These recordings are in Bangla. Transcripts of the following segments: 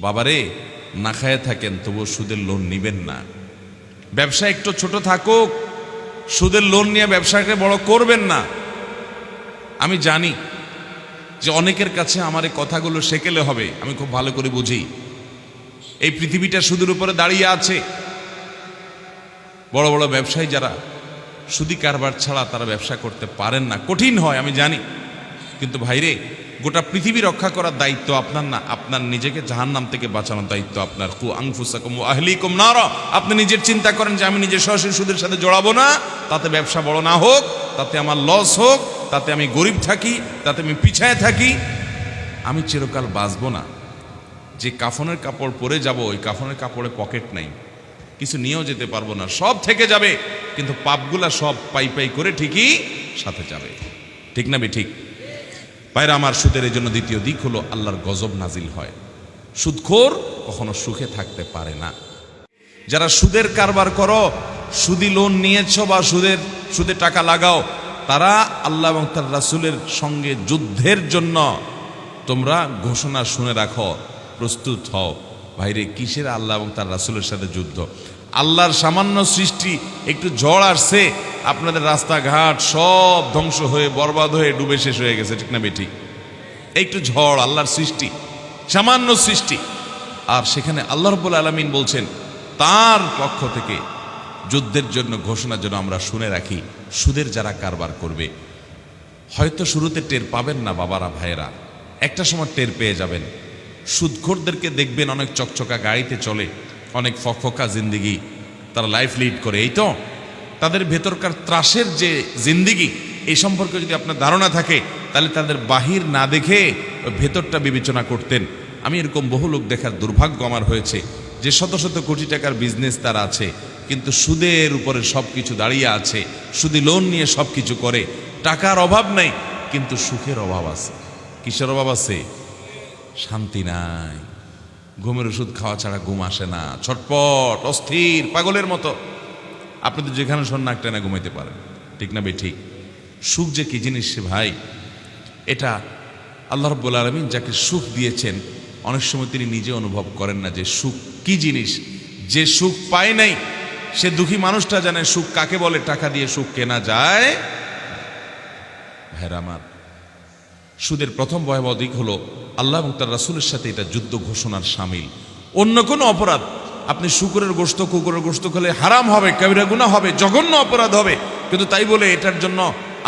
বাবারে, না খায় থাকেন তবুও সুদের লোন নিবেন না। ব্যবসা একটু ছোট থাকুক, সুদের লোন নিয়ে ব্যবসাকে বড় করবেন না। আমি জানি যে অনেকের কাছে আমার এই কথাগুলো শেখেলে হবে, আমি খুব ভালো করে বুঝি। এই পৃথিবীটা সুদের উপরে দাঁড়িয়ে আছে। বড় বড় ব্যবসায়ী যারা সুদি কারবার ছাড়া তারা ব্যবসা করতে পারেন না, কঠিন হয় আমি জানি। কিন্তু ভাইরে, গোটা পৃথিবী রক্ষা করার দায়িত্ব আপনার না, আপনার নিজেকে জাহান্নাম থেকে বাঁচানোর দায়িত্ব আপনার। কু আনফুসাকুম ওয়া আহলিকুম নারা। আপনি নিজের চিন্তা করেন যে আমি নিজে সরাসরি সুদের সাথে জড়াবো না, তাতে ব্যবসা বড় না হোক, তাতে আমার লস হোক, তাতে আমি গরিব থাকি, তাতে আমি পিছায় থাকি, আমি চিরকাল বাঁচবো না। যে কাফনের কাপড় পরে যাব, ওই কাফনের কাপড়ে পকেট নাই, কিছু নিয়েও যেতে পারবো না, সব থেকে যাবে, কিন্তু পাপগুলা সব পাই পাই করে ঠিকই সাথে যাবে। ঠিক না ঠিক? ভাইরা আমার, সুদের এই জন্য দ্বিতীয় দিক হলো আল্লাহর গজব নাজিল হয়। সুদখোর কখনো সুখে থাকতে পারে না। যারা সুদের কারবার করো, সুদি লোন নিয়েছ বা সুদে টাকা লাগাও, তারা আল্লাহ এবং তার রাসূলের সঙ্গে যুদ্ধের জন্য তোমরা ঘোষণা শুনে রাখো, প্রস্তুত হও। ভাইরে, কিসের আল্লাহ এবং তার রাসূলের সাথে যুদ্ধ? আল্লাহর সামান্য সৃষ্টি, একটু ঝড় আসছে, আপনাদের রাস্তাঘাট সব ধ্বংস হয়ে বরবাদ হয়ে ডুবে শেষ হয়ে গেছে। ঠিক না ঠিক? একটু ঝড়, আল্লাহর সৃষ্টি, সামান্য সৃষ্টি, আর সেখানে আল্লাহ রাব্বুল আলামিন বলছেন তার পক্ষ থেকে যুদ্ধের জন্য ঘোষণা যেন আমরা শুনে রাখি। সুদের যারা কারবার করবে, হয়তো শুরুতে টের পাবেন না বাবারা ভাইয়েরা, একটা সময় টের পেয়ে যাবেন। সুদখোরদেরকে দেখবেন অনেক চকচকা গাড়িতে চলে, অনেক ফকফকা জিন্দিগি তারা লাইফ লিড করে, এই তো তাদের ভেতরকার ত্রাসের যে জিন্দিগি, এই সম্পর্কে যদি আপনার ধারণা থাকে, তাহলে তাদের বাহির না দেখে ভেতরটা বিবেচনা করতেন। আমি এরকম বহু লোক দেখার দুর্ভাগ্য আমার হয়েছে, যে শত শত কোটি টাকার বিজনেস তার আছে, কিন্তু সুদের উপরে সব কিছু দাঁড়িয়ে আছে, সুদি লোন নিয়ে সব কিছু করে, টাকার অভাব নেই, কিন্তু সুখের অভাব আছে। কিসের অভাব আছে? শান্তি নাই, ঘুমের ওষুধ খাওয়া ছাড়া ঘুম আসে না, ছটপট, অস্থির, পাগলের মতো। আপনি তো যেখানে শোন নাক টেনে ঘুমাইতে পারেন। ঠিক না ঠিক? সুখ যে কি জিনিস সে ভাই, এটা আল্লাহ রাব্বুল আলামিন যাকে সুখ দিয়েছেন, অনেক সময় তিনি নিজে অনুভব করেন না যে সুখ কি জিনিস। যে সুখ পায় নাই সে দুঃখী মানুষটা জানে সুখ কাকে বলে। টাকা দিয়ে সুখ কেনা যায়? ভাইরা আমার, সুদের প্রথম ভয়াবহ দিক হলো আল্লাহ এবং তার রাসূলের সাথে এটা যুদ্ধ ঘোষণার শামিল। অন্য কোনো অপরাধ, আপনি শুকরের গোশত, কুকুরের গোশত খেলে হারাম হবে, কবিরা গুনাহ হবে, জঘন্য অপরাধ হবে, কিন্তু তাই বলে এটার জন্য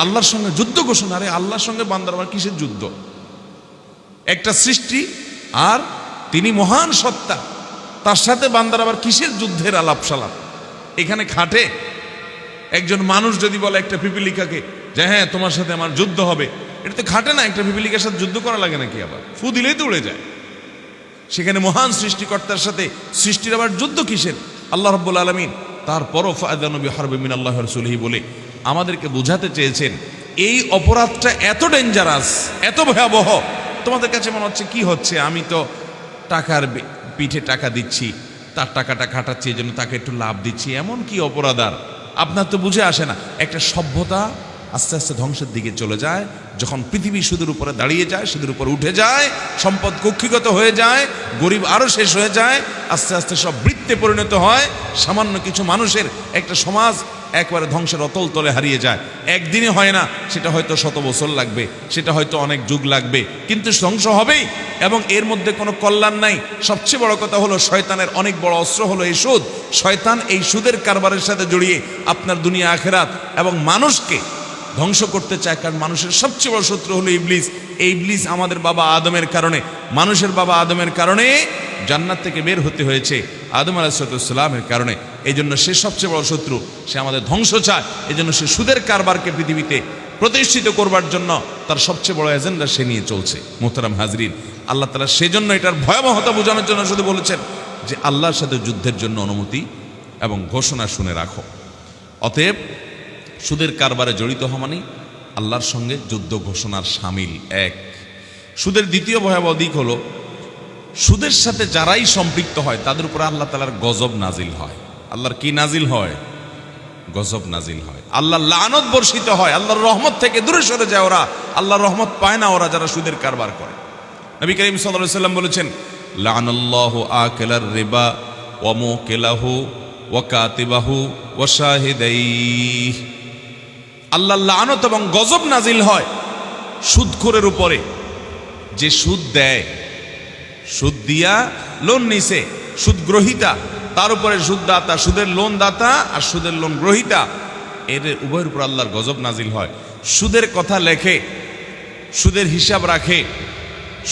আল্লাহর সঙ্গে যুদ্ধ ঘোষণা। আরে আল্লাহর সঙ্গে বান্দার আবার কিসের যুদ্ধ? একটা সৃষ্টি, আর তিনি মহান সত্তা, তার সাথে বান্দার আবার কিসের যুদ্ধের আলাপ সালাপ? এখানে খাটে? একজন মানুষ যদি বলে একটা পিপিলিকাকে যে হ্যাঁ তোমার সাথে আমার যুদ্ধ হবে, এটা তো খাটে না। একটা পিপিলিকার সাথে যুদ্ধ করা লাগে নাকি? আবার ফু দিলেই তো উড়ে যায়। সেখানে মহান সৃষ্টিকর্তার সাথে সৃষ্টির আবার যুদ্ধ কিসের? আল্লাহ রাব্বুল আলামিন তারপরও ফাআযানু বিহারবিন মিনাল্লাহি ওয়া রাসূলিহি বলে আমাদেরকে বোঝাতে চেয়েছেন এই অপরাধটা এত ডেঞ্জারাস, এত ভয়াবহ। তোমাদের কাছে মনে হচ্ছে কি হচ্ছে, আমি তো টাকার পিঠে টাকা দিচ্ছি, তার টাকাটা খাটাচ্ছি, এই জন্য তাকে একটু লাভ দিচ্ছি, এমন কি অপরাধ? আর আপনার তো বুঝে আসে না। একটা সভ্যতা আস্তে আস্তে ধ্বংসের দিকে চলে যায় যখন পৃথিবী সুদের উপরে দাঁড়িয়ে যায়, সুদের উপরে উঠে যায়, সম্পদ কক্ষিগত হয়ে যায়, গরিব আরো শেষ হয়ে যায়, আস্তে আস্তে সব বৃত্তে পরিণত হয়। সামান্য কিছু মানুষের একটা সমাজ একবারে ধ্বংসের অতল তলে হারিয়ে যায়। একদিনে হয় না, সেটা হয়তো 100 বছর লাগবে, সেটা হয়তো অনেক যুগ লাগবে, কিন্তু ধ্বংস হবেই। এবং এর মধ্যে কোনো কল্যাণ নাই। সবচেয়ে বড় কথা হলো শয়তানের অনেক বড় অস্ত্র হলো এই সুদ। শয়তান এই সুদের কারবারের সাথে জড়িয়ে আপনার দুনিয়া আখেরাত এবং মানুষকে ধ্বংস করতে চায়। কারণ মানুষের সবচেয়ে বড় শত্রু হলো ইবলিস। এই ইবলিস আমাদের বাবা আদমের কারণে, মানুষের বাবা আদমের কারণে জান্নাত থেকে বের হতে হয়েছে, আদম আলাইহিস সালামের কারণে। এই জন্য সে সবচেয়ে বড় শত্রু, সে আমাদের ধ্বংস চায়। এই জন্য সে সুদের কারবারকে পৃথিবীতে প্রতিষ্ঠিত করবার জন্য তার সবচেয়ে বড় এজেন্ডা সে নিয়ে চলছে। মোহতারাম হাজরিন, আল্লাহ তাআলা সেজন্য এটার ভয়াবহতা বোঝানোর জন্য শুধু বলেছেন যে আল্লাহর সাথে যুদ্ধের জন্য অনুমতি এবং ঘোষণা শুনে রাখো। অতএব সুদের কারবারে জড়িত হওয়া মানে আল্লাহর সঙ্গে যুদ্ধ ঘোষণার শামিল। এক, সুদের দ্বিতীয় ভয়াবহ দিক হলো সুদের সাথে যারাই সম্পৃক্ত হয় তাদের উপর আল্লাহ তাআলার গজব নাজিল হয়। আল্লাহর কি নাজিল হয়? গজব নাজিল হয়। আল্লাহর লানত বর্ষিত হয়, আল্লাহর রহমত থেকে দূরে সরে যায় ওরা। আল্লাহর রহমত পায় না ওরা যারা সুদের কারবার করে। নবী করিম সাল্লাল্লাহু আলাইহি ওয়াসাল্লাম বলেছেন, লানাল্লাহু আকিলার রিবা ওয়া মুকিলাহু ওয়া কাতিবাহু ওয়া শাহিদাইহি। আল্লাহর লানত এবং গজব নাজিল হয় সুদখোরের উপরে, যে সুদ দেয়, সুদ দিয়া লোন নিছে, সুদ গ্রহীতা, তার উপরে সুদদাতা, সুদের লোন দাতা আর সুদের লোন গ্রহীতা, এর উভয়ের উপর আল্লাহর গজব নাজিল হয়। সুদের কথা লেখে, সুদের হিসাব রাখে,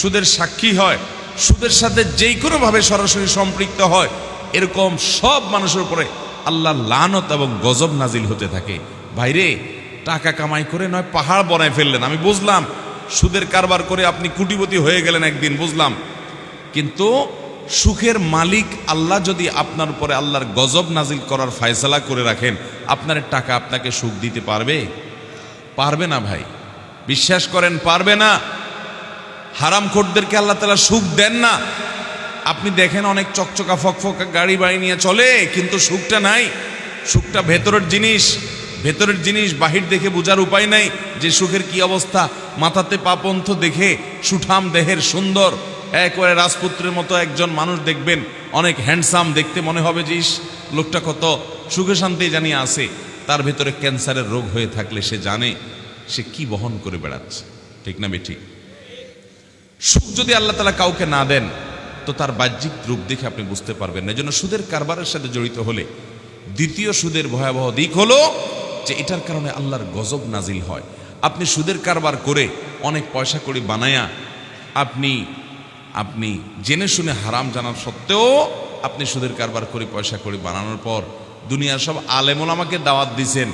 সুদের সাক্ষী হয়, সুদের সাথে যেই কোনোভাবে সরাসরি সম্পৃক্ত হয়, এরকম সব মানুষের উপরে আল্লাহর লানত এবং গজব নাজিল হতে থাকে। ভাইরে, টাকা কামাই করে নয় পাহাড় বনায় ফেললেন, আমি বুঝলাম, সুদের কারবার করে আপনি কোটিপতি হয়ে গেলেন একদিন, বুঝলাম, কিন্তু সুখের মালিক আল্লাহ যদি আপনার উপরে আল্লাহর গজব নাজিল করার ফয়সালা করে রাখেন, আপনার টাকা আপনাকে সুখ দিতে পারবে? পারবে না ভাই, বিশ্বাস করেন, পারবে না। হারামখোরদেরকে আল্লাহ তাআলা সুখ দেন না। আপনি দেখেন অনেক চকচকা ফকফকা গাড়ি বাড়ি নিয়ে চলে, কিন্তু সুখটা নাই। সুখটা ভেতরের জিনিস, ভেতরের জিনিস বাহির দেখে বোঝার উপায় নাই যে সুখের কি অবস্থা। মাথাতে পাপন্থ দেখে সুঠাম দেহের সুন্দর একবারে রাজপুত্রের মতো একজন মানুষ দেখবেন, অনেক হ্যান্ডসাম, দেখতে মনে হবে যে লোকটা কত সুখে শান্তি জানিয়ে আছে, তার ভেতরে ক্যান্সারের রোগ হয়ে থাকলে সে জানে সে কি বহন করে বেড়াচ্ছে। ঠিক না বেঠিক? সুখ যদি আল্লাহ তাআলা কাউকে না দেন তো তার বাহ্যিক রূপ দেখে আপনি বুঝতে পারবেন না। এজন্য সুদের কারবারের সাথে জড়িত হলে দ্বিতীয় সুদের ভয়াবহ দিক হলো যে এটার কারণে আল্লাহর গজব নাজিল হয়। আপনি সুদের কারবার করে অনেক পয়সা কড়ি বানায়া আপনি জেনে শুনে হারাম জানার সত্ত্বেও আপনি সুদের কারবার করে পয়সা কড়ি বানানোর পর দুনিয়ার সব আলেম ওলামাকে দাওয়াত দিছেন,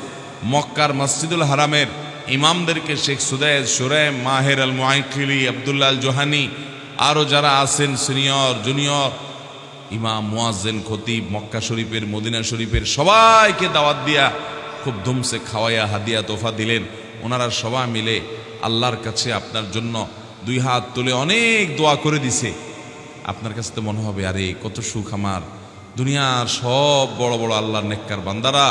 মক্কার মসজিদুল হারামের ইমামদেরকে, শেখ সুদাইদ, সুরাইম, মাহের আল মুআইকিলি, আব্দুল্লাহ আল জোহানি, আরও যারা আছেন সিনিয়র জুনিয়র ইমাম, মুয়াজ্জিন, খতিব, মক্কা শরীফের, মদিনা শরীফের সবাইকে দাওয়াত দিয়া খুব ধুমসে খাওয়াইয়া হাদিয়া তোফা দিলেন। ওনারা সবাই মিলে আল্লাহর কাছে আপনার জন্য দুই হাত তুলে অনেক দোয়া করে দিছে। আপনার কাছে তো মনে হবে আরে কত সুখ আমার, দুনিয়ার সব বড় বড় আল্লাহর নেককার বান্দারা,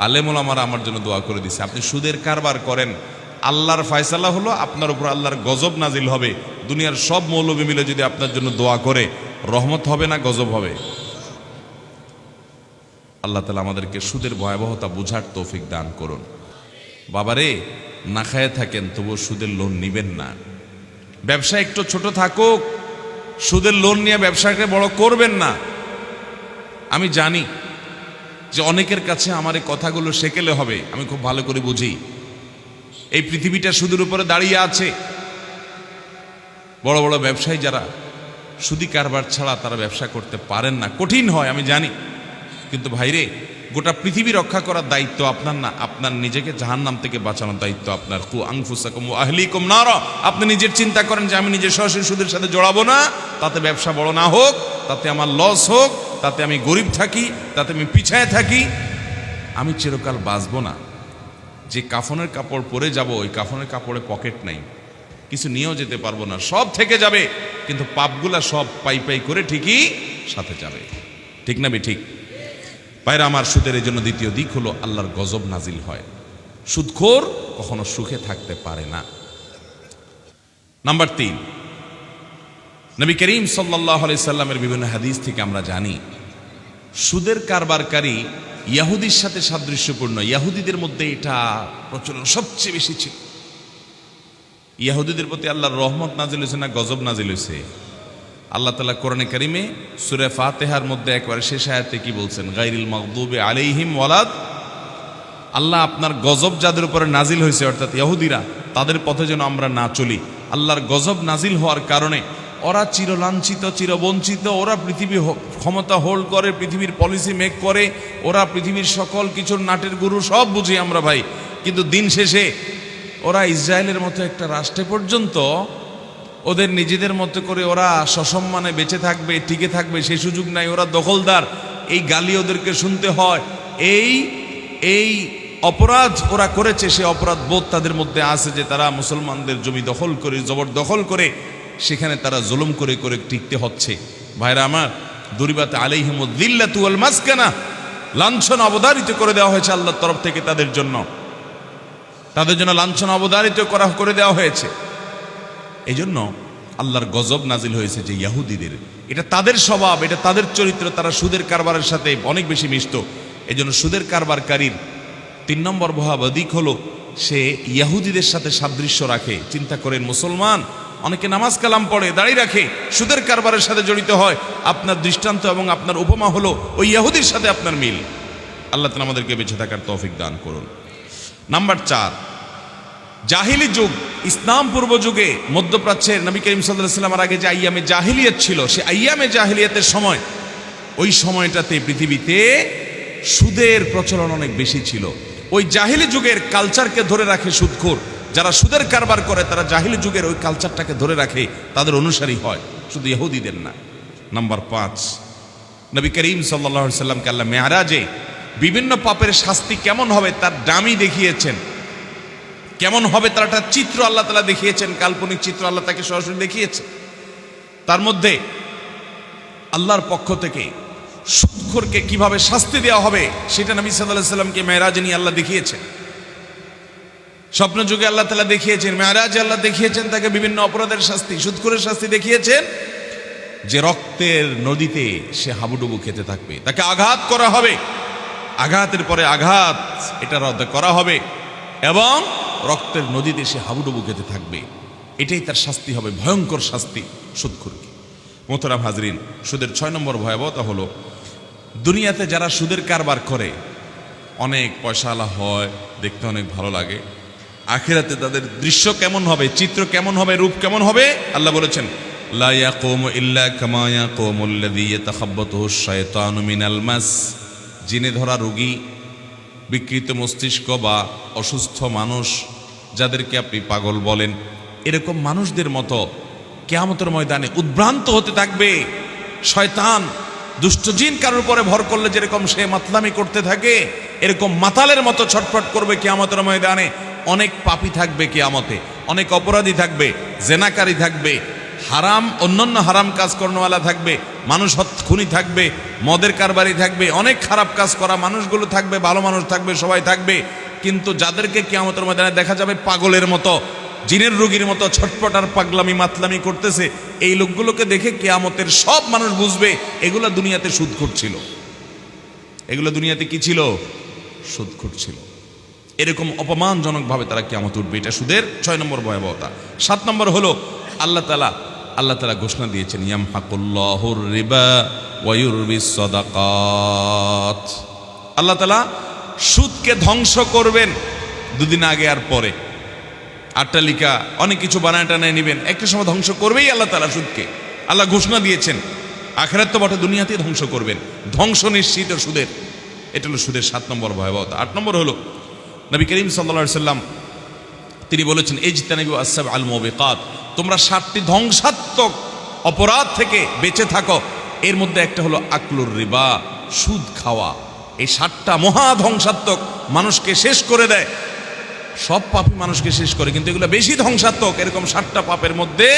আলেম ওলামারা আমার জন্য দোয়া করে দিছে। আপনি সুদের কারবার করেন, আল্লাহর ফয়সালা হলো আপনার উপর আল্লাহর গজব নাজিল হবে। দুনিয়ার সব মৌলবী মিলে যদি আপনার জন্য দোয়া করে, রহমত হবে না গজব হবে? আল্লাহ তাআলা আমাদেরকে সুদের ভয়াবহতা বুঝার তৌফিক দান করুন। বাবারে, না খায় থাকেন তবুও সুদের লোন নিবেন না। ব্যবসা একটু ছোট থাকুক, সুদের লোন নিয়ে ব্যবসাকে বড় করবেন না। আমি জানি যে অনেকের কাছে আমার এই কথাগুলো শেকেলে হবে, আমি খুব ভালো করে বুঝি। এই পৃথিবীটা সুদের উপরে দাঁড়িয়ে আছে। বড় বড় ব্যবসায়ী যারা সুদি কারবার ছাড়া তারা ব্যবসা করতে পারেন না, কঠিন হয় আমি জানি, কিন্তু ভাইরে, গোটা পৃথিবী রক্ষা করার দায়িত্ব আপনার না, আপনার নিজেকে জাহান্নাম থেকে বাঁচানোর দায়িত্ব আপনার। কু আনফুসাকুম ওয়া আহলিকুম নারা। আপনি নিজের চিন্তা করেন যে আমি নিজে সরাসরি সুদের সাথে জড়াবো না, তাতে ব্যবসা বড় না হোক, তাতে আমার লস হোক, তাতে আমি গরিব থাকি, তাতে আমি পিছায় থাকি, আমি চিরকাল বাঁচবো না। যে কাফনের কাপড় পরে যাব, ওই কাফনের কাপড়ে পকেট নাই, কিছু নিয়েও যেতে পারবো না, সব থেকে যাবে, কিন্তু পাপগুলা সব পাই পাই করে ঠিকই সাথে যাবে। ঠিক না ঠিক? ভাইরা আমার, সুদের এই জন্য দ্বিতীয় দিক হলো আল্লাহর গজব নাজিল হয়। সুদখোর কখনো সুখে থাকতে পারে না। নাম্বার 3, নবী করিম সাল্লাল্লাহু আলাইহি সাল্লামের বিভিন্ন হাদিস থেকে আমরা জানি সুদের কারবারকারী ইহুদির সাথে সাদৃশ্যপূর্ণ। ইহুদিদের মধ্যে এটা প্রচলন সবচেয়ে বেশি ছিল। ইহুদিদের প্রতি আল্লাহর রহমত নাজিল হয়েছে না গজব নাজিল হয়েছে? আল্লাহ তাআলা কোরআনে কারিমে সূরা ফাতিহার মধ্যে একবারে শেষ আয়াতে কি বলছেন? গায়রিল মাগদুবি আলাইহিম ওয়ালাদ। আল্লাহ আপনার গজব যাদের উপরে নাজিল হয়েছে, অর্থাৎ ইহুদিরা, তাদের পথে যেন আমরা না চলি। আল্লাহর গজব নাজিল হওয়ার কারণে ওরা চিরলাঞ্ছিত, চিরবঞ্চিত, ওরা পৃথিবী ক্ষমতা হোল্ড করে, পৃথিবীর পলিসি মেক করে, ওরা পৃথিবীর সকল কিছুর নাটের গুরু, সব বুঝি আমরা ভাই, কিন্তু দিন শেষে ওরা ইসরায়েলের মতো একটা রাষ্ট্রে পর্যন্ত ওদের নিজেদের মতো করে ওরা সসম্মানে বেঁচে থাকবে, টিকে থাকবে সেই সুযোগ নাই। ওরা দখলদার, এই গালি ওদেরকে শুনতে হয়। এই অপরাধ ওরা করেছে, সে অপরাধ বোধ তাদের মধ্যে আছে যে তারা মুসলমানদের জমি দখল করে, জবরদখল করে সেখানে তারা জুলুম করে করে টিকতে হচ্ছে। ভাইরা আমার, দুরিবাত আলাইহিমুদ যিল্লাতু ওয়াল মাসকানা, লাঞ্ছনা অবধারিত করে দেওয়া হয়েছে আল্লাহর তরফ থেকে তাদের জন্য লাঞ্ছনা অবধারিত করে দেওয়া হয়েছে। এই জন্য আল্লাহর গজব নাজিল হয়েছে যে ইহুদিদের, এটা তাদের স্বভাব, এটা তাদের চরিত্র, তারা সুদের কারবারের সাথে অনেক বেশি মিশত। এই জন্য সুদের কারবারকারীর 3 নম্বর ভয়াবহ দিক হলো সে ইহুদিদের সাথে সাদৃশ্য রাখে। চিন্তা করেন, মুসলমান অনেকে নামাজ কালাম পড়ে, দাঁড়িয়ে রাখে, সুদের কারবারের সাথে জড়িত হয়, আপনার দৃষ্টান্ত এবং আপনার উপমা হলো ওই ইহুদির সাথে আপনার মিল। আল্লাহ তাআলা আমাদেরকে বেঁচে থাকার তৌফিক দান করুন। নাম্বার 4, জাহিলি যুগ, ইসলাম পূর্ব যুগে মধ্যপ্রাচ্যের নবী করিম সাল্লাল্লাহু আলাইহি ওয়াসাল্লামের আগে যে আইয়ামে জাহিলিয়াত ছিল, সে আইয়ামে জাহিলিয়াতের সময়, ওই সময়টাতে পৃথিবীতে সুদের প্রচলন অনেক বেশি ছিল। ওই জাহিলি যুগের কালচারকে ধরে রাখে সুদখোর, যারা সুদের কারবার করে তারা জাহিলি যুগের ওই কালচারটাকে ধরে রাখে, তাদের অনুসারী হয়, শুধু ইহুদিদের না। নাম্বার 5, নবী করিম সাল্লাল্লাহু আলাইহি ওয়াসাল্লামকে আল্লাহ মেরাজে বিভিন্ন পাপের শাস্তি কেমন হবে তার ডামি দেখিয়েছেন, কেমন হবে তার একটা চিত্র আল্লাহ তাআলা দেখিয়েছেন, কাল্পনিক চিত্র আল্লাহ তাকে সরাসরি দেখিয়েছে। তার মধ্যে আল্লাহর পক্ষ থেকে সুদখোরকে কিভাবে শাস্তি দেওয়া হবে সেটা নবী সাল্লাল্লাহু আলাইহি ওয়াসাল্লামকে মেরাজে নিয়ে আল্লাহ দেখিয়েছেন। স্বপ্ন যুগে আল্লাহ তাআলা দেখিয়েছেন, মেরাজে আল্লাহ দেখিয়েছেন তাকে বিভিন্ন অপরাধের শাস্তি, সুদখোরের শাস্তি দেখিয়েছেন, যে রক্তের নদীতে সে হাবুডুবু খেতে থাকবে, তাকে আঘাত করা হবে, আঘাতের পরে আঘাত এটা রদ করা হবে এবং রক্তের নদীতে সে হাবুডুবু খেতে থাকবে। এটাই তার শাস্তি হবে, ভয়ঙ্কর শাস্তি সুদখোরকে। মোহতারাম হাজরিন, সুদের 6 নম্বর ভয়াবহতা হলো দুনিয়াতে যারা সুদের কারবার করে অনেক পয়সাওয়ালা হয়, দেখতে অনেক ভালো লাগে, আখিরাতে তাদের দৃশ্য কেমন হবে, চিত্র কেমন হবে, রূপ কেমন হবে? আল্লাহ বলেছেন, লা ইয়াকুমু ইল্লা কামা ইয়াকুমুল লাযী ইয়াতাখাব্বাতুহু শাইতানু মিনাল মাস। জিনে ধরা রোগী, বিকৃত মস্তিষ্ক বা অসুস্থ মানুষ, যাদেরকে আপনি পাগল বলেন, এরকম মানুষদের মতো কিয়ামতের ময়দানে উদ্ভ্রান্ত হতে থাকবে। শয়তান, দুষ্ট জিন কারোর উপরে ভর করলে যেরকম সে মাতলামি করতে থাকে, এরকম মাতালের মতো ছটফট করবে কিয়ামতের ময়দানে। অনেক পাপী থাকবে কিয়ামতে, অনেক অপরাধী থাকবে, জেনাকারী থাকবে, হারাম অন্যান্য হারাম কাজ করানোওয়ালা থাকবে, মানুষ খুনি থাকবে, মদের কারবারি থাকবে, অনেক খারাপ কাজ করা মানুষগুলো থাকবে, ভালো মানুষ থাকবে, সবাই থাকবে। কিন্তু যাদেরকে কিয়ামতের ময়দানে দেখা যাবে পাগলের মতো, জিনের রোগীর মতো ছটপট আর পাগলামি মাতলামি করতেছে, এই লোকগুলোকে দেখে কিয়ামতের সব মানুষ বুঝবে এগুলো দুনিয়াতে সুদখোর ছিল। এগুলো দুনিয়াতে কি ছিল? সুদখোর ছিল। এরকম অপমানজনকভাবে তারা কিয়ামতে উঠবে। এটা সুদের 6 নম্বর ভয়াবহতা। 7 নম্বর হলো আল্লাহ তাআলা ঘোষণা দিয়েছেন, ইয়ামহাকুল্লাহুর রিবা ওয়া ইউরবিস সাদাকাত। আল্লাহ তাআলা সুদকে ধ্বংস করবেন, দুদিন আগে আর পরে আট্টালিকা অনেক কিছু বানায় টানায় নেবেন, একটা সময় ধ্বংস করবেই আল্লাহ তাআলা সুদকে। আল্লাহ ঘোষণা দিয়েছেন, আখিরাত তো বটে, দুনিয়াতেই ধ্বংস করবেন, ধ্বংস নিশ্চিত সুদের। এটা হলো সুদের 7 নম্বর ভয়াবহতা। 8 নম্বর হলো নবী করিম সাল্লাল্লাহু আলাইহি সাল্লাম তিনি বলেছেন, ইজতানিবু আস-সাবআল মুবিকাত, তোমরা 7টি ধ্বংসাত্মক অপরাধ থেকে বেঁচে থাকো। এর মধ্যে একটা হলো আকলুর রিবা, সুদ খাওয়া। এই 7টা মহা ধ্বংসাত্মক, মানুষকে শেষ করে দেয়। সব পাপই মানুষকে শেষ করে, কিন্তু এগুলো বেশি ধ্বংসাত্মক। এরকম 7টা পাপের মধ্যে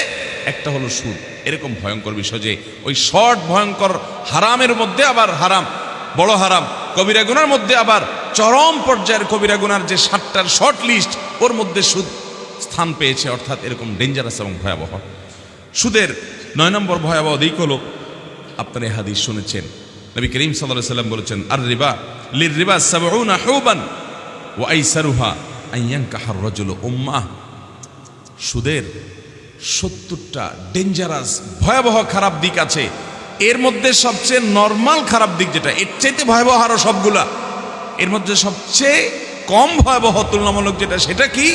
একটা হলো সুদ। এরকম ভয়ঙ্কর বিষয় যে ওই শর্ট ভয়ঙ্কর হারামের মধ্যে আবার হারাম, বড় হারাম, কবিরা গুনার মধ্যে আবার চরম পর্যায়ের কবিরা গুনার যে 7টার শর্ট লিস্ট, ওর মধ্যে সুদ স্থান পেয়েছে। অর্থাৎ এরকম ডেঞ্জারাস এবং ভয়াবহ। সুদের 9 নম্বর ভয়াবহ দিক হলো, আপনারা এই হাদিস শুনেছেন, নবী করিম সাল্লাল্লাহু আলাইহি সাল্লাম বলেছেন, আর রিবা লির রিবা 70 হুবান ওয়া আইসারুহা আইয়ানকাহার রাজুলু উম্মাহ। সুদের 70টা ডেঞ্জারাস ভয়াবহ খারাপ দিক আছে। এর মধ্যে সবচেয়ে নরমাল খারাপ দিক যেটা, এর চাইতে ভয়াবহ আরো সবগুলা, এর মধ্যে সবচেয়ে কম ভয়াবহ তুলনামূলক যেটা, সেটা কি?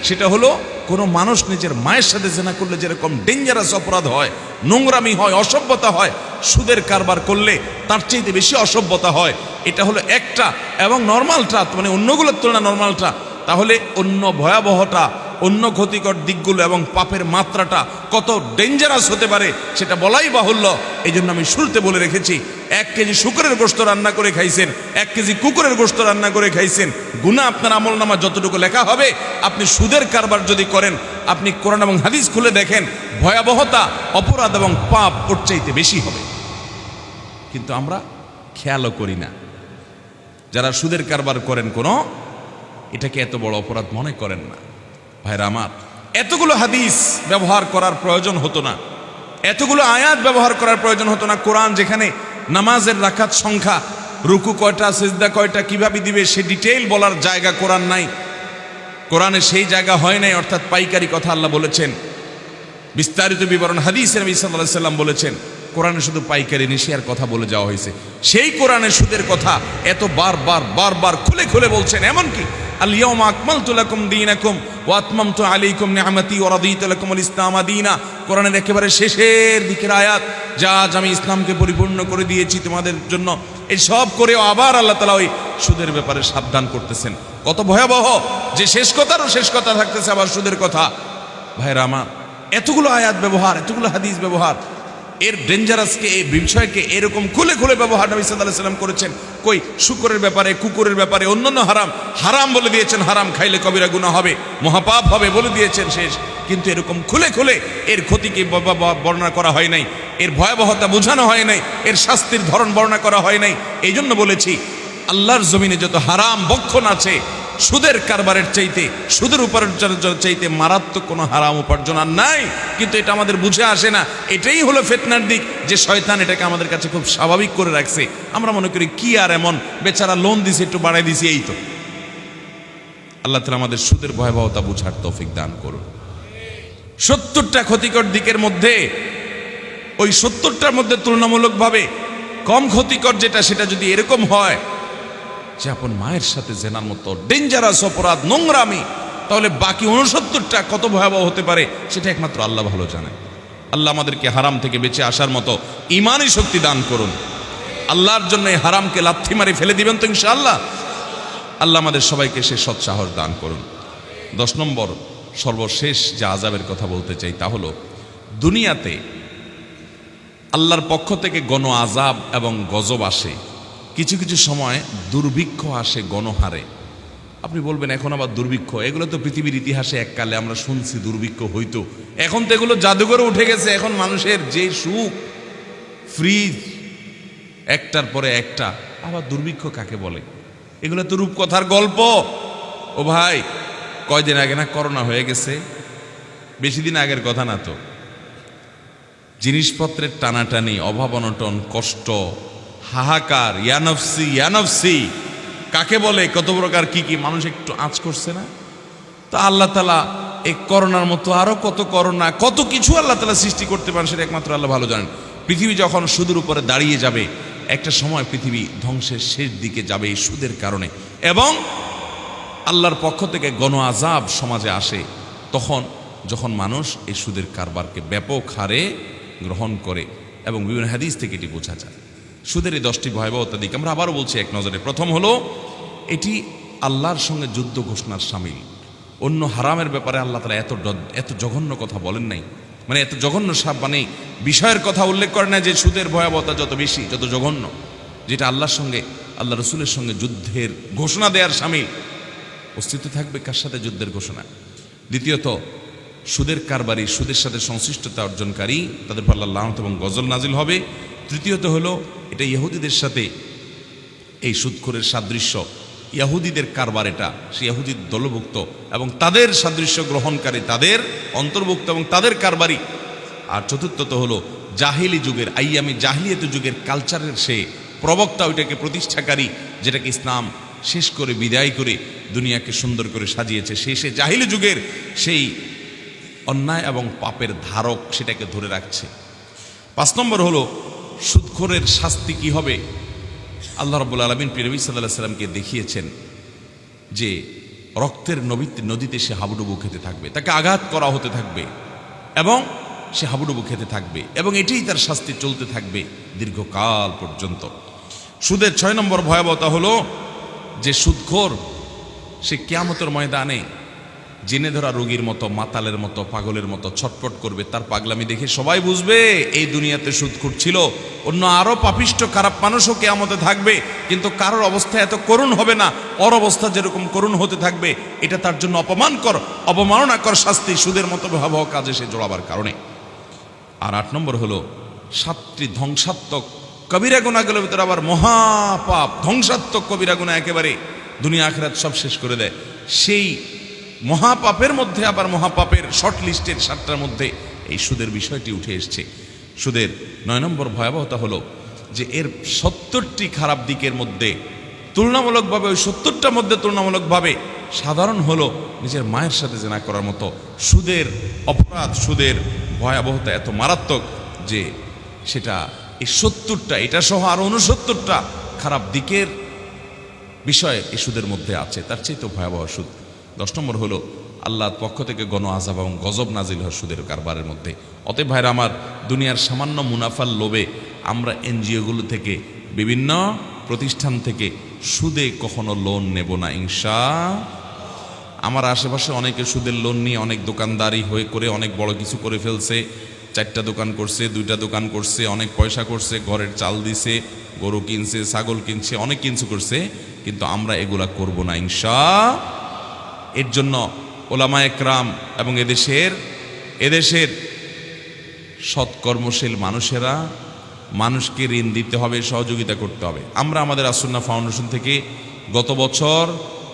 সেটা হলো কোনো মানুষ নিজের মায়ের সাথে জেনা করলে যেরকম ডেঞ্জারাস অপরাধ হয়, নোংরামি হয়, অসভ্যতা হয়, সুদের কারবার করলে তার চাইতে বেশি অসভ্যতা হয়। এটা হলো একটা। এবং নর্মালটা মানে অন্যগুলোর তুলনায় নর্মালটা, তাহলে অন্য ভয়াবহটা, অন্য ক্ষতিকর দিকগুলো এবং পাপের মাত্রাটা কত ডেঞ্জারাস হতে পারে সেটা বলাই বাহুল্য। এই জন্য আমি শুরুতে বলে রেখেছি, 1 কেজি শুকরের গোশত রান্না করে খাইছেন, 1 কেজি কুকুরের গোশত রান্না করে খাইছেন, গুনাহ আপনার আমলনামা যতটুকু লেখা হবে। আপনি সুদের কারবার যদি করেন, আপনি কোরআন এবং হাদিস খুলে দেখেন, ভয়াবহতা, অপরাধ এবং পাপ ওর চাইতে বেশি হবে। কিন্তু আমরা খেয়ালও করি না। যারা সুদের কারবার করেন, কোনো এটাকে এত বড় অপরাধ মনে করেন না। ভাইরা আমার, এতগুলো হাদিস ব্যবহার করার প্রয়োজন হতো না, এতগুলো আয়াত ব্যবহার করার প্রয়োজন হতো না। কোরআন যেখানে নামাজের রাকাত সংখ্যা, রুকু কয়টা, সিজদা কয়টা, কিভাবে দিবে সে ডিটেইল বলার জায়গা কোরআন নাই, কোরআনে সেই জায়গা হয় নাই। অর্থাৎ পাইকারি কথা আল্লাহ বলেছেন, বিস্তারিত বিবরণ হাদিসে নবী সাল্লাল্লাহু আলাইহি সাল্লাম বলেছেন। কোরআনে শুধু পাইকারি নিশিয়ার কথা বলে যাওয়া হয়েছে। সেই কোরআনের সুদের কথা এত বারবার খুলে খুলে বলছেন। এমনকি আল ইয়াউমা আকমালতু লাকুম দীনাকুম ওয়া আতমামতু আলাইকুম নি'মাতি ওয়া রাদিতু লাকুমুল ইসলাম দীনা। কোরআনের একেবারে শেষের দিকের আয়াত, যা আজ আমি ইসলামকে পরিপূর্ণ করে দিয়েছি তোমাদের জন্য। এই সব করেও আবার আল্লাহ তাআলা ওই সুদের ব্যাপারে সাবধান করতেছেন। কত ভয়াবহ যে শেষ কথারও শেষ কথা থাকতেছে আবার সুদের কথা। ভাইরা আমার, এতগুলো আয়াত ব্যবহার, এতগুলো হাদিস ব্যবহার, এর ডেঞ্জারাসকে, এই বিষয়কে এরকম খুলে খুলে ব্যবহার নবী সাল্লাল্লাহু আলাইহি সাল্লাম করেছেন। কই শুকরের ব্যাপারে, কুকুরের ব্যাপারে, অন্যান্য হারাম বলে দিয়েছেন, হারাম খাইলে কবিরা গুনাহ হবে, মহাপাপ হবে বলে দিয়েছেন শেষ। কিন্তু এরকম খুলে খুলে এর ক্ষতিকে বর্ণনা করা হয় নাই, এর ভয়াবহতা বোঝানো হয় নাই, এর শাস্তির ধরন বর্ণনা করা হয় নাই। এই জন্য বলেছি, আল্লাহর জমিনে যত হারাম বক্ষণ আছে, সুদের কারবারের চাইতে, সুদের উপার্জনের চাইতে মারাত্মক কোনো হারাম উপার্জন আর নাই। কিন্তু এটা আমাদের বুঝে আসে না। এটাই হলো ফিতনার দিক, যে শয়তান এটাকে আমাদের কাছে খুব স্বাভাবিক করে রাখছে। আমরা মনে করি কি আর এমন, বেচারা লোন দিছে, একটু বাড়াই দিছি, এই তো। আল্লাহ তাআলা আমাদের সুদের ভয়াবহতা বুঝার তৌফিক দান করুন। 70টা ক্ষতিকর দিকের মধ্যে ওই 70টার মধ্যে তুলনামূলকভাবে কম ক্ষতিকর যেটা, সেটা যদি এরকম হয় যে আপন মায়ের সাথে জেনার মতো ডেঞ্জারাস অপরাধ, নোংরামি, তাহলে বাকি 69টা কত ভয়াবহ হতে পারে সেটা একমাত্র আল্লাহ ভালো জানে। আল্লাহ আমাদেরকে হারাম থেকে বেঁচে আসার মতো ঈমানি শক্তি দান করুন। আল্লাহর জন্য এই হারামকে লাথি মারি ফেলে দিবেন তো ইনশাআল্লাহ। আল্লাহ আমাদের সবাইকে সে সৎ সাহস দান করুন। 10 নম্বর সর্বশেষ যে আযাবের কথা বলতে চাই তা হলো, দুনিয়াতে আল্লাহর পক্ষ থেকে গণ আযাব এবং গজব আসে, কিছু কিছু সময় দুর্ভিক্ষ আসে গণহারে। আপনি বলবেন এখন আবার দুর্ভিক্ষ, এগুলো তো পৃথিবীর ইতিহাসে এককালে আমরা শুনছি দুর্ভিক্ষ হইতো, এখন তো এগুলো জাদুঘরে উঠে গেছে। এখন মানুষের যে সুখ, ফ্রিজ একটার পরে একটা, আবার দুর্ভিক্ষ কাকে বলে? এগুলো তো রূপকথার গল্প। ও ভাই, কয়দিন আগে না করোনা হয়ে গেছে, বেশি দিন আগের কথা না তো। জিনিসপত্রের টানাটানি, অভাব অনটন, কষ্ট, হাহাকার, ইয়ানফসি কাকে বলে, কত প্রকার কি কি মানুষ একটু আঁচ করছে না? তো আল্লাহ তাআলা এই করোনার মতো আরো কত করোনা, কত কিছু আল্লাহ তাআলা সৃষ্টি করতে পারেন, সেটা একমাত্র আল্লাহ ভালো জানেন। পৃথিবী যখন সুদের উপরে দাঁড়িয়ে যাবে, একটা সময় পৃথিবী ধ্বংসের শেষ দিকে যাবে এই সুদের কারণে, এবং আল্লাহর পক্ষ থেকে গণ আযাব সমাজে আসে তখন, যখন মানুষ এই সুদের কারবারকে ব্যাপক হারে গ্রহণ করে। এবং বিভিন্ন হাদিস থেকে এটি বোঝা যায়। সুদের এই 10টি ভয়াবহতা দিক আমরা আবারও বলছি এক নজরে। প্রথম হলো, এটি আল্লাহর সঙ্গে যুদ্ধ ঘোষণার শামিল। অন্য হারামের ব্যাপারে আল্লাহ তাআলা এত জঘন্য কথা বলেন নাই, মানে এত জঘন্য মানে বিষয়ের কথা উল্লেখ করে না যে সুদের ভয়াবহতা যত বেশি, যত জঘন্য, যেটা আল্লাহর সঙ্গে, আল্লাহ রসুলের সঙ্গে যুদ্ধের ঘোষণা দেওয়ার শামিল। অস্তিত্ব থাকবে কার সাথে? যুদ্ধের ঘোষণা। দ্বিতীয়ত, সুদের কারবারি, সুদের সাথে সংশ্লিষ্টতা অর্জনকারী, তাদের উপর আল্লাহর লানত এবং গজব নাজিল হবে। তৃতীয়ত হলো, এটা ইহুদিদের সাথে এই সুদখোরের সাদৃশ্য, ইহুদিদের কারবার, এটা সে ইহুদির দলভুক্ত এবং তাদের সাদৃশ্য গ্রহণকারী, তাদের অন্তর্ভুক্ত এবং তাদের কারবারি। আর চতুর্থত হলো, জাহিলি যুগের, আইয়ামি জাহিলিয়াত যুগের কালচারের সে প্রবক্তা, ওইটাকে প্রতিষ্ঠাকারী, যেটাকে ইসলাম শেষ করে বিদায় করে দুনিয়াকে সুন্দর করে সাজিয়েছে, সে জাহিলি যুগের সেই অন্যায় এবং পাপের ধারক, সেটাকে ধরে রাখছে। 5 নম্বর হলো, সুদখোরের শাস্তি কি হবে? আল্লাহ রাব্বুল আলামিন নবী সাল্লাল্লাহু আলাইহি সাল্লামকে দেখিয়েছেন যে রক্তের নদীতে সে হাবুডুবু খেতে থাকবে, তাকে আঘাত করা হতে থাকবে এবং সে হাবুডুবু খেতে থাকবে, এবং এটাই তার শাস্তি চলতে থাকবে দীর্ঘকাল পর্যন্ত। সুদের 6 নম্বর ভয়াবহতা হলো যে সুদখোর সে কিয়ামতের ময়দানে জেনে ধরা রোগীর মতো, মাতালের মতো, পাগলের মতো ছটফট করবে। তার পাগলামি দেখে সবাই বুঝবে এই দুনিয়াতে সুদখোর ছিল, অন্য আরো পাপিষ্ট খারাপ মানুষও কিয়ামতে থাকবে, কিন্তু কারোর অবস্থা এত করুণ হবে না। ওর অবস্থা যেরকম করুণ হতে থাকবে, এটা তার জন্য অবমাননাকর শাস্তি, সুদের মতো ভয়াবহ কাজে সে জড়াবার কারণে। আর 8 নম্বর হলো, 7টি ধ্বংসাত্মক কবিরা গুনাহগুলোর ভিতরে আবার মহাপাপ, ধ্বংসাত্মক কবিরা গুনাহ, একেবারে দুনিয়া আখিরাত সব শেষ করে দেয়। সেই মহাপাপের মধ্যে আবার মহাপাপের শর্ট লিস্টের 7টার মধ্যে এই সুদের বিষয়টি উঠে এসছে। সুদের 9 নম্বর ভয়াবহতা হলো যে এর 70টি খারাপ দিকের মধ্যে তুলনামূলকভাবে ওই 70টার মধ্যে তুলনামূলকভাবে সাধারণ হলো নিজের মায়ের সাথে জেনা করার মতো। সুদের অপরাধ, সুদের ভয়াবহতা এত মারাত্মক যে সেটা এই 70টা, এটা সহ আরো 69টা খারাপ দিকের বিষয় এই সুদের মধ্যে আছে। তার চেয়ে তো ভয়াবহ সুদ। 10 নম্বর হলো আল্লাহর পক্ষ থেকে গণ আযাব এবং গজব নাজিল হয় সুদের কারবারের মধ্যে। অতএব ভাইরা আমার, দুনিয়ার সামান্য মুনাফার লোভে আমরা এনজিওগুলো থেকে, বিভিন্ন প্রতিষ্ঠান থেকে সুদে কখনো লোন নেব না আমার আশেপাশে অনেকে সুদের লোন নিয়ে অনেক দোকানদারি হয়ে করে অনেক বড় কিছু করে ফেলছে। 4টা দোকান করছে, 2টা দোকান করছে, অনেক পয়সা করছে, ঘরের চাল দিছে, গরু কিনছে, ছাগল কিনছে, অনেক কিছু করছে। কিন্তু আমরা এগুলা করব না এর জন্য ওলামা একরাম এবং এদেশের সৎকর্মশীল মানুষেরা মানুষকে ঋণ দিতে হবে, সহযোগিতা করতে হবে। আমরা আমাদের আসুন্নাহ ফাউন্ডেশন থেকে গত বছর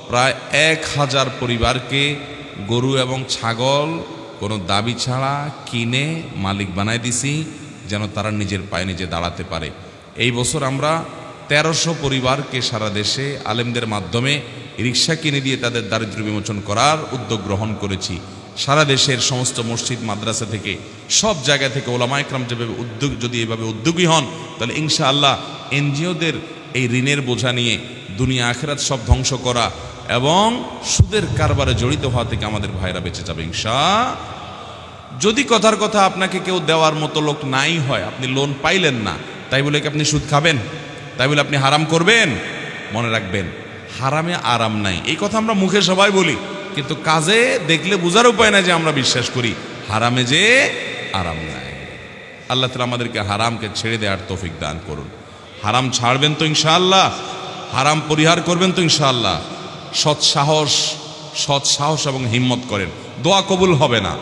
প্রায় 1000 পরিবারকে গরু এবং ছাগল কোনো দাবি ছাড়া কিনে মালিক বানায় দিছি, যেন তারা নিজের পায়ে নিজে দাঁড়াতে পারে। এই বছর আমরা 1300 পরিবারকে সারা দেশে আলেমদের মাধ্যমে রিক্সা কিনে দিয়ে তাদের দারিদ্র্য বিমোচন করার উদ্যোগ গ্রহণ করেছি। সারা দেশের সমস্ত মসজিদ, মাদ্রাসা থেকে, সব জায়গা থেকে ওলামা একরাম যেভাবে যদি এভাবে উদ্যোগী হন, তাহলে ইনশাআল্লাহ এনজিওদের এই ঋণের বোঝা নিয়ে দুনিয়া আখিরাত সব ধ্বংস করা এবং সুদের কারবারে জড়িত হওয়া থেকে আমাদের ভাইরা বেঁচে যাবে যদি কথার কথা আপনাকে কেউ দেওয়ার মতো লোক নাই হয়, আপনি লোন পাইলেন না, তাই বলে কি আপনি সুদ খাবেন? তাই বলে আপনি হারাম করবেন? মনে রাখবেন, হারামে আরাম নাই। এই কথা আমরা মুখে সবাই বলি, কিন্তু কাজে দেখলে বোঝার উপায় নাই যে আমরা বিশ্বাস করি হারামে যে আরাম নাই। আল্লাহ তাআলা আমাদেরকে হারামকে ছেড়ে দেওয়ার তৌফিক দান করুন। হারাম ছাড়বেন তো ইনশাআল্লাহ, হারাম পরিহার করবেন তো ইনশাআল্লাহ। সৎ সাহস এবং হিম্মত করেন। দোয়া কবুল হবে না,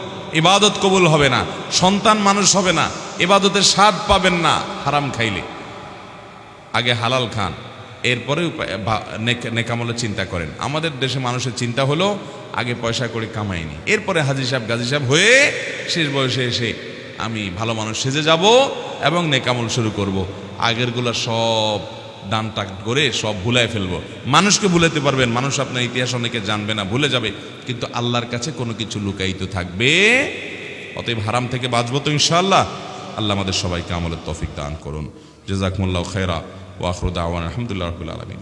ইবাদত কবুল হবে না, সন্তান মানুষ হবে না, ইবাদতের স্বাদ পাবেন না হারাম খাইলে। আগে হালাল খান, এরপরে নেকামলের চিন্তা করেন। আমাদের দেশে মানুষের চিন্তা হলো আগে পয়সা করে কামাইনি, এরপরে হাজি সাহেব গাজী সাহেব হয়ে শেষ বয়সে এসে আমি ভালো মানুষ সেজে যাব এবং নেকামল শুরু করব। আগেরগুলো সব দান টাক করে সব ভুলাই ফেলবো। মানুষকে ভুলাতে পারবেন, মানুষ আপনার ইতিহাস অনেকে জানবে না, ভুলে যাবে, কিন্তু আল্লাহর কাছে কোনো কিছু লুকায়িত থাকবে। অতএব হারাম থেকে বাঁচবো তো ইনশাআল্লাহ। আল্লাহ আমাদের সবাইকে আমলের তৌফিক দান করুন। জাযাকুমুল্লাহু খায়রা ওয়া আখিরু দাওয়ানা আলহামদুলিল্লাহি রাব্বিল আলামিন।